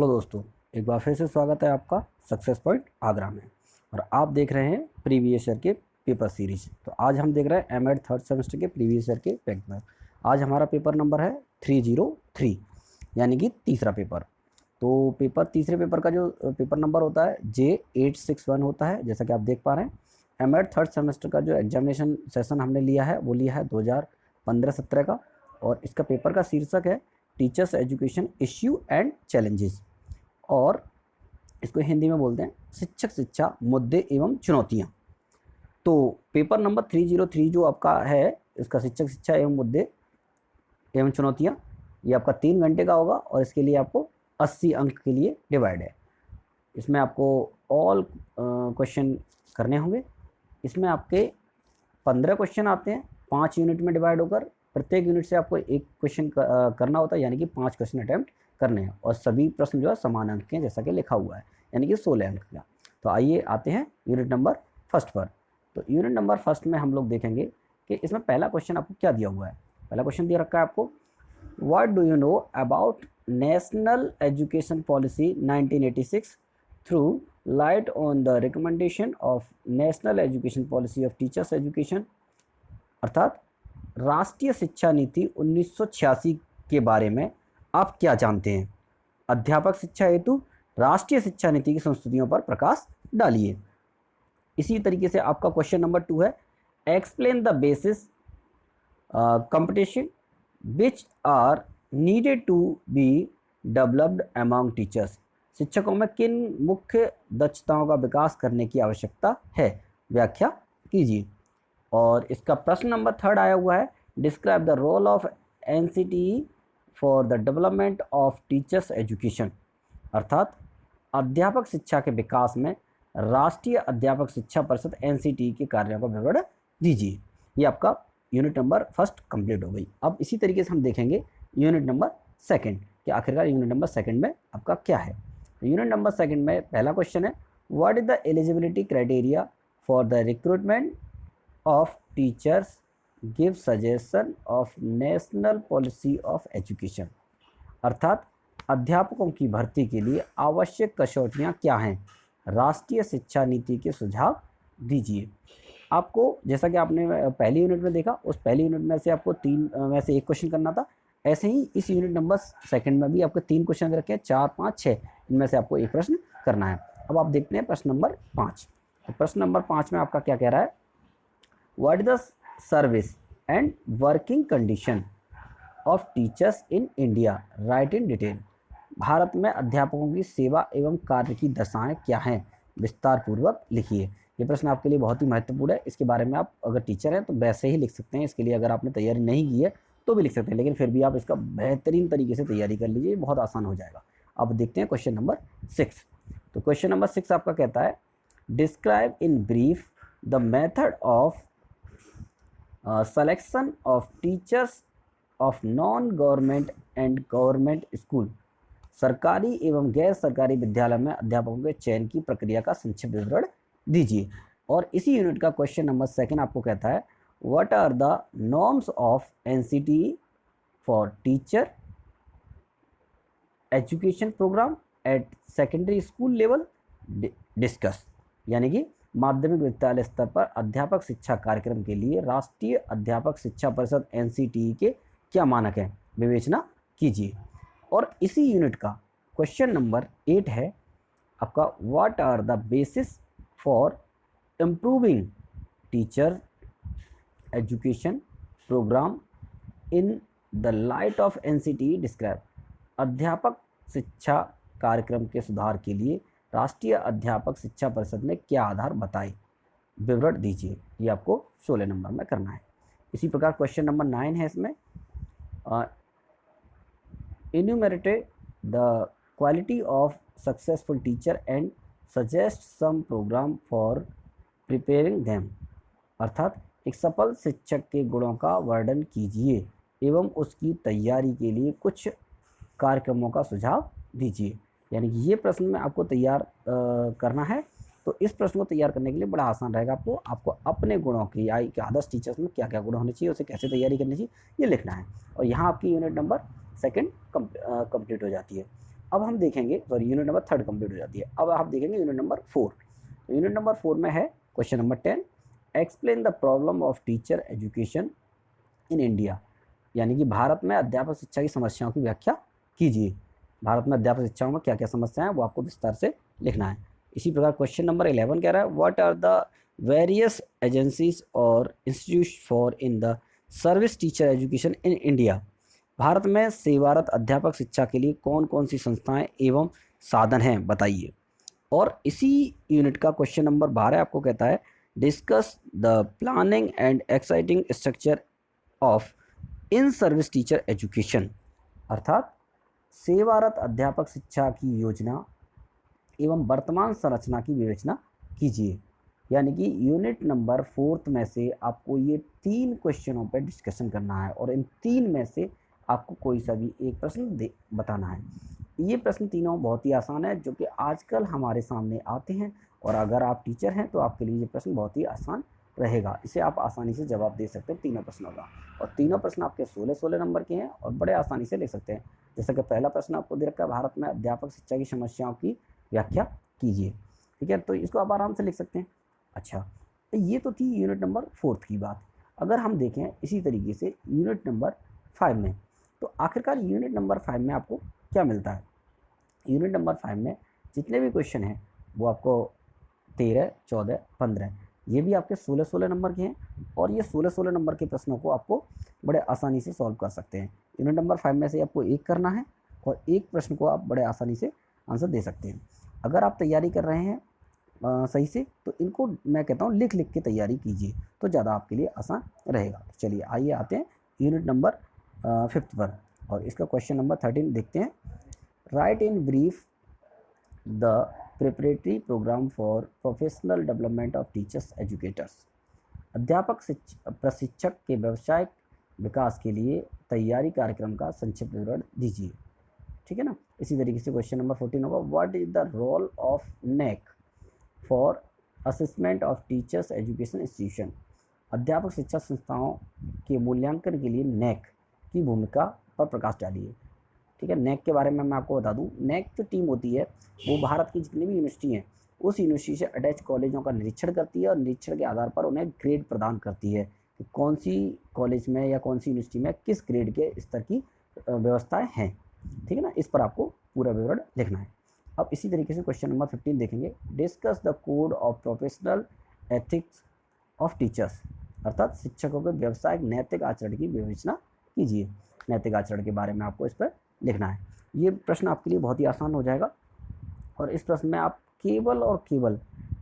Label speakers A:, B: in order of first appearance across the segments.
A: Hello दोस्तों, एक बार फिर से स्वागत है आपका सक्सेस पॉइंट आगरा में। और आप देख रहे हैं प्रीवियस ईयर के पेपर सीरीज। तो आज हम देख रहे हैं एमएड थर्ड सेमेस्टर के प्रीवियस ईयर के पेपर। आज हमारा पेपर नंबर है 303, यानी कि तीसरा पेपर। तो तीसरे पेपर का जो पेपर नंबर होता है J861 होता है, जैसा कि आप देख पा रहे हैं। एमएड थर्ड सेमेस्टर का जो एग्जामिनेशन सेशन हमने लिया है वो लिया है 2015-17 का, और इसका पेपर का शीर्षक है teachers education issue and challenges, और इसको हिंदी में बोलते हैं शिक्षक शिक्षा मुद्दे एवं चुनौतियाँ। तो पेपर नंबर 303 जो आपका है, इसका शिक्षक शिक्षा एवं मुद्दे एवं चुनौतियाँ, ये आपका 3 घंटे का होगा और इसके लिए आपको 80 अंक के लिए डिवाइड है। इसमें आपको ऑल क्वेश्चन करने होंगे। इसमें आपके 15 क्वेश्चन आते हैं 5 यूनिट में डिवाइड होकर। प्रत्येक यूनिट से आपको एक क्वेश्चन करना होता है, यानी कि 5 क्वेश्चन अटैम्प्ट करने हैं, और सभी प्रश्न जो है समान अंक के हैं, जैसा कि लिखा हुआ है, यानी कि 16 अंक का। तो आइए आते हैं यूनिट नंबर फर्स्ट पर। तो यूनिट नंबर फर्स्ट में हम लोग देखेंगे कि इसमें पहला क्वेश्चन आपको क्या दिया हुआ है। पहला क्वेश्चन दिया रखा है आपको, what do you know about national education policy 1986 through light on the recommendation of national education policy of teachers education. अर्थात राष्ट्रीय शिक्षा नीति 1986 के बारे में आप क्या जानते हैं। अध्यापक शिक्षा हेतु राष्ट्रीय शिक्षा नीति की संस्तुतियों पर प्रकाश डालिए। इसी तरीके से आपका क्वेश्चन नंबर 2 है, explain the basis competition which are needed to be developed among teachers. शिक्षकों में किन मुख्य दक्षताओं का विकास करने की आवश्यकता है, व्याख्या कीजिए। और इसका प्रश्न नंबर 3 आया हुआ है, describe the role of NCTE for the development of teachers education. अर्थात अध्यापक शिक्षा के विकास में राष्ट्रीय अध्यापक शिक्षा परिषद एनसीटीई के कार्यों का विवरण दीजिए। ये आपका यूनिट नंबर फर्स्ट कंप्लीट हो गई। अब इसी तरीके से हम देखेंगे यूनिट नंबर सेकंड कि आखिरकार यूनिट नंबर सेकंड में आपका क्या है। यूनिट नंबर सेकंड में पहला क्वेश्चन है, what is the eligibility criteria for the recruitment of teachers, give suggestion of national policy of education. अर्थात अध्यापकों की भर्ती के लिए आवश्यक कसौटियाँ क्या हैं, राष्ट्रीय शिक्षा नीति के सुझाव दीजिए। आपको जैसा कि आपने पहली यूनिट में देखा, उस पहली यूनिट में से आपको 3 में से एक क्वेश्चन करना था। ऐसे ही इस यूनिट नंबर सेकंड में भी आपको 3 क्वेश्चन रखे हैं, 4, 5, 6, इनमें से आपको एक प्रश्न करना है। अब आप देखते हैं प्रश्न नंबर 5। तो प्रश्न नंबर 5 में आपका क्या कह रहा है, what is the service and working condition of teachers in India, right in detail. Bharat में अध्यापकों की सेवा एवं कार्य की दशाएं क्या हैं, विस्तार पूर्वक लिखिए। ये प्रश्न आपके लिए बहुत ही महत्वपूर्ण है। इसके बारे में आप अगर टीचर हैं तो वैसे ही लिख सकते हैं, इसके लिए अगर आपने तैयारी नहीं की है तो भी लिख सकते हैं, लेकिन फिर भी आप इसका बेहतरीन तरीके से तैयारी कर लीजिए, बहुत आसान हो जाएगा। अब देखते हैं क्वेश्चन नंबर 6। तो क्वेश्चन नंबर 6 आपका कहता है, describe in brief the method of selection of teachers of non-government and government school। सरकारी एवं गैर सरकारी विद्यालय में अध्यापकों के चयन की प्रक्रिया का संक्षिप्त विवरण दीजिए। और इसी यूनिट का क्वेश्चन नंबर 2 आपको कहता है, what are the norms of NCTE for teacher education programme at secondary school level, discuss. यानी कि माध्यमिक विद्यालय स्तर पर अध्यापक शिक्षा कार्यक्रम के लिए राष्ट्रीय अध्यापक शिक्षा परिषद एनसीटीई के क्या मानक हैं, विवेचना कीजिए। और इसी यूनिट का क्वेश्चन नंबर 8 है आपका, what are the basis for improving teacher education programme in the light of NCTE, describe. अध्यापक शिक्षा कार्यक्रम के सुधार के लिए राष्ट्रीय अध्यापक शिक्षा परिषद ने क्या आधार बताए, विवरण दीजिए। ये आपको 16 नंबर में करना है। इसी प्रकार क्वेश्चन नंबर 9 है, इसमें enumerate the quality of successful teacher and suggest some programme for preparing them. अर्थात एक सफल शिक्षक के गुणों का वर्णन कीजिए एवं उसकी तैयारी के लिए कुछ कार्यक्रमों का सुझाव दीजिए। यानी कि ये प्रश्न में आपको तैयार करना है। तो इस प्रश्न को तैयार करने के लिए बड़ा आसान रहेगा। आपको अपने गुणों की कि आदर्श टीचर्स में क्या क्या गुण होने चाहिए, उसे कैसे तैयारी करनी चाहिए, ये लिखना है। और यहाँ आपकी यूनिट नंबर 2 कंप्लीट हो जाती है। अब हम देखेंगे, सॉरी यूनिट नंबर 3 कंप्लीट हो जाती है। अब आप देखेंगे यूनिट नंबर 4। यूनिट नंबर 4 में है question number 10, explain the problem of teacher education in India, यानी कि भारत में अध्यापक शिक्षा की समस्याओं की व्याख्या कीजिए। भारत में अध्यापक शिक्षाओं में क्या क्या समस्याएं हैं वो आपको विस्तार से लिखना है। इसी प्रकार क्वेश्चन नंबर 11 कह रहा है, what are the various agencies और institute for in the service teacher education in India, Bharat में सेवारत अध्यापक शिक्षा के लिए कौन कौन सी संस्थाएं एवं साधन हैं बताइए। और इसी यूनिट का क्वेश्चन नंबर 12 आपको कहता है, discuss the planning and exciting structure of in service teacher education, अर्थात सेवारत अध्यापक शिक्षा की योजना एवं वर्तमान संरचना की विवेचना कीजिए। यानी कि यूनिट नंबर 4 में से आपको ये 3 क्वेश्चनों पर डिस्कशन करना है और इन 3 में से आपको कोई सा भी एक प्रश्न बताना है। ये प्रश्न तीनों बहुत ही आसान है जो कि आजकल हमारे सामने आते हैं, और अगर आप टीचर हैं तो आपके लिए ये प्रश्न बहुत ही आसान रहेगा। इसे आप आसानी से जवाब दे सकते हैं तीनों प्रश्नों का, और तीनों प्रश्न आपके 16-16 नंबर के हैं और बड़े आसानी से लिख सकते हैं। जैसे कि पहला प्रश्न आपको दे रखा है, भारत में अध्यापक शिक्षा की समस्याओं की व्याख्या कीजिए। ठीक है, तो इसको आप आराम से लिख सकते हैं। अच्छा, तो ये तो थी यूनिट नंबर 4 की बात। अगर हम देखें इसी तरीके से यूनिट नंबर 5 में, तो आखिरकार यूनिट नंबर 5 में आपको क्या मिलता है। यूनिट नंबर 5 में जितने भी क्वेश्चन हैं वो आपको 13, 14, 15 ये भी आपके 16-16 नंबर के हैं, और ये 16-16 नंबर के प्रश्नों को आपको बड़े आसानी से सॉल्व कर सकते हैं। यूनिट नंबर 5 में से आपको एक करना है और एक प्रश्न को आप बड़े आसानी से आंसर दे सकते हैं। अगर आप तैयारी कर रहे हैं सही से, तो इनको मैं कहता हूँ लिख लिख के तैयारी कीजिए तो ज़्यादा आपके लिए आसान रहेगा। चलिए आइए आते हैं यूनिट नंबर 5 पर, और इसका क्वेश्चन नंबर 13 देखते हैं। Write in brief the preparatory programme for professional development of teachers educators, अध्यापक प्रशिक्षक के व्यावसायिक विकास के लिए तैयारी कार्यक्रम का संक्षिप्त विवरण दीजिए। ठीक है ना। इसी तरीके से क्वेश्चन नंबर 14 होगा, what is the role of NAAC for assessment of teachers education institution, अध्यापक शिक्षा संस्थाओं के मूल्यांकन के लिए नेक की भूमिका पर प्रकाश डालिए। ठीक है, नेक के बारे में मैं आपको बता दूं, नेक जो टीम होती है वो भारत की जितनी भी यूनिवर्सिटी हैं उस यूनिवर्सिटी से अटैच कॉलेजों का निरीक्षण करती है, और निरीक्षण के आधार पर उन्हें ग्रेड प्रदान करती है कि कौन सी कॉलेज में या कौन सी यूनिवर्सिटी में किस ग्रेड के स्तर की व्यवस्थाएँ हैं। ठीक है ना, इस पर आपको पूरा विवरण लिखना है। अब इसी तरीके से क्वेश्चन नंबर 15 देखेंगे, discuss the code of professional ethics of teachers, अर्थात शिक्षकों के व्यावसायिक नैतिक आचरण की विवेचना कीजिए। नैतिक आचरण के बारे में आपको इस पर लिखना है। ये प्रश्न आपके लिए बहुत ही आसान हो जाएगा, और इस प्रश्न में आप केवल और केवल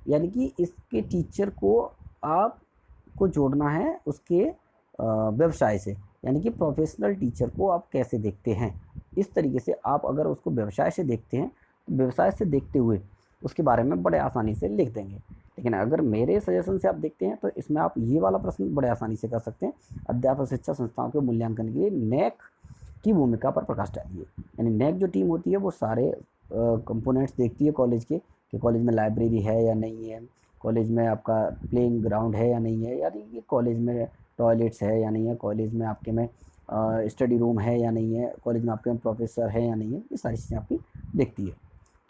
A: यानी कि इसके टीचर को आपको जोड़ना है उसके व्यवसाय से, यानी कि प्रोफेशनल टीचर को आप कैसे देखते हैं। इस तरीके से आप अगर उसको व्यवसाय से देखते हैं तो व्यवसाय से देखते हुए उसके बारे में बड़े आसानी से लिख देंगे। लेकिन अगर मेरे सजेशन से आप देखते हैं तो इसमें आप ये वाला प्रश्न बड़े आसानी से कर सकते हैं, अध्यापक शिक्षा संस्थाओं के मूल्यांकन के लिए नेक की भूमिका पर प्रकाश डालिए। यानी नेक जो टीम होती है वो सारे कंपोनेंट्स देखती है कॉलेज के, कि कॉलेज में लाइब्रेरी है या नहीं है, कॉलेज में आपका प्लेइंग ग्राउंड है या नहीं है, यानी कि कॉलेज में टॉयलेट्स है या नहीं है, कॉलेज में आपके में स्टडी रूम है या नहीं है, कॉलेज में आपके में प्रोफेसर है या नहीं है, ये सारी चीज़ें आपकी देखती है।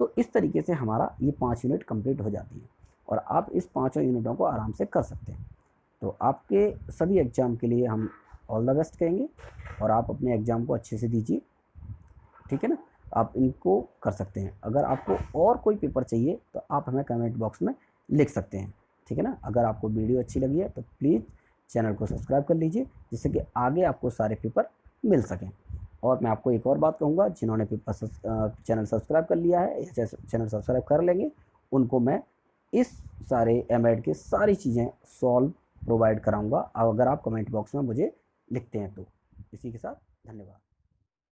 A: तो इस तरीके से हमारा ये 5 यूनिट कंप्लीट हो जाती है, और आप इस 5 यूनिटों को आराम से कर सकते हैं। तो आपके सभी एग्ज़ाम के लिए हम ऑल द बेस्ट कहेंगे, और आप अपने एग्ज़ाम को अच्छे से दीजिए। ठीक है ना, आप इनको कर सकते हैं। अगर आपको और कोई पेपर चाहिए तो आप हमें कमेंट बॉक्स में लिख सकते हैं। ठीक है ना, अगर आपको वीडियो अच्छी लगी है तो प्लीज़ चैनल को सब्सक्राइब कर लीजिए, जिससे कि आगे आपको सारे पेपर मिल सकें। और मैं आपको एक और बात कहूँगा, जिन्होंने पेपर चैनल सब्सक्राइब कर लिया है या चैनल सब्सक्राइब कर लेंगे, उनको मैं इस सारे एमएड की सारी चीज़ें सॉल्व प्रोवाइड कराऊँगा, अगर आप कमेंट बॉक्स में मुझे लिखते हैं तो। इसी के साथ धन्यवाद।